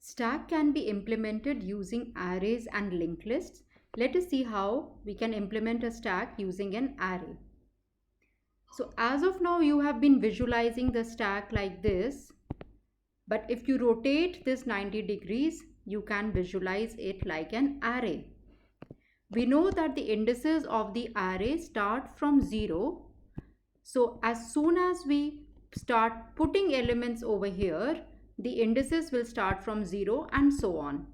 Stack can be implemented using arrays and linked lists. Let us see how we can implement a stack using an array. So as of now, you have been visualizing the stack like this. But if you rotate this 90 degrees, you can visualize it like an array. We know that the indices of the array start from 0. So as soon as we start putting elements over here, the indices will start from 0 and so on.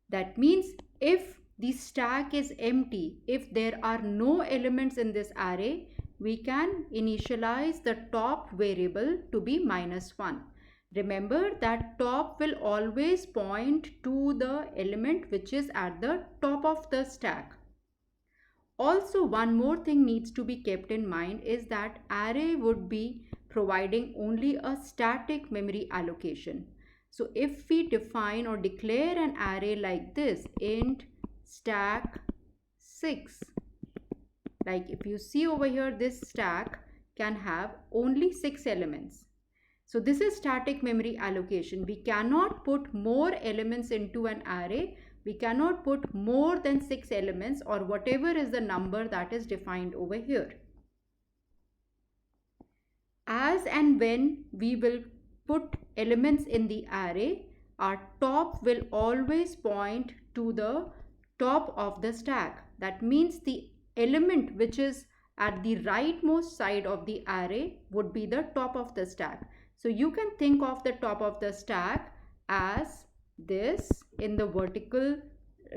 That means if the stack is empty, if there are no elements in this array, we can initialize the top variable to be -1. Remember that top will always point to the element which is at the top of the stack. Also, one more thing needs to be kept in mind is that array would be providing only a static memory allocation. So if we define or declare an array like this, int stack 6, like if you see over here, this stack can have only 6 elements. So this is static memory allocation. We cannot put more elements into an array. We cannot put more than 6 elements or whatever is the number that is defined over here. As and when we will put elements in the array, our top will always point to the top of the stack. That means the element which is at the rightmost side of the array would be the top of the stack. So you can think of the top of the stack as this in the vertical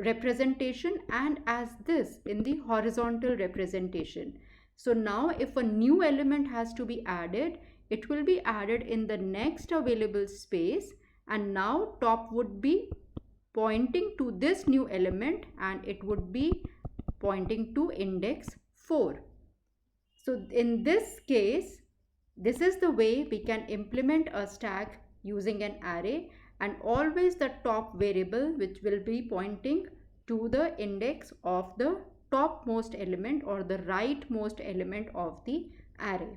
representation and as this in the horizontal representation. So now if a new element has to be added, it will be added in the next available space, and now top would be pointing to this new element and it would be pointing to index 4. So in this case, this is the way we can implement a stack using an array, and always the top variable which will be pointing to the index of the topmost element or the rightmost element of the array.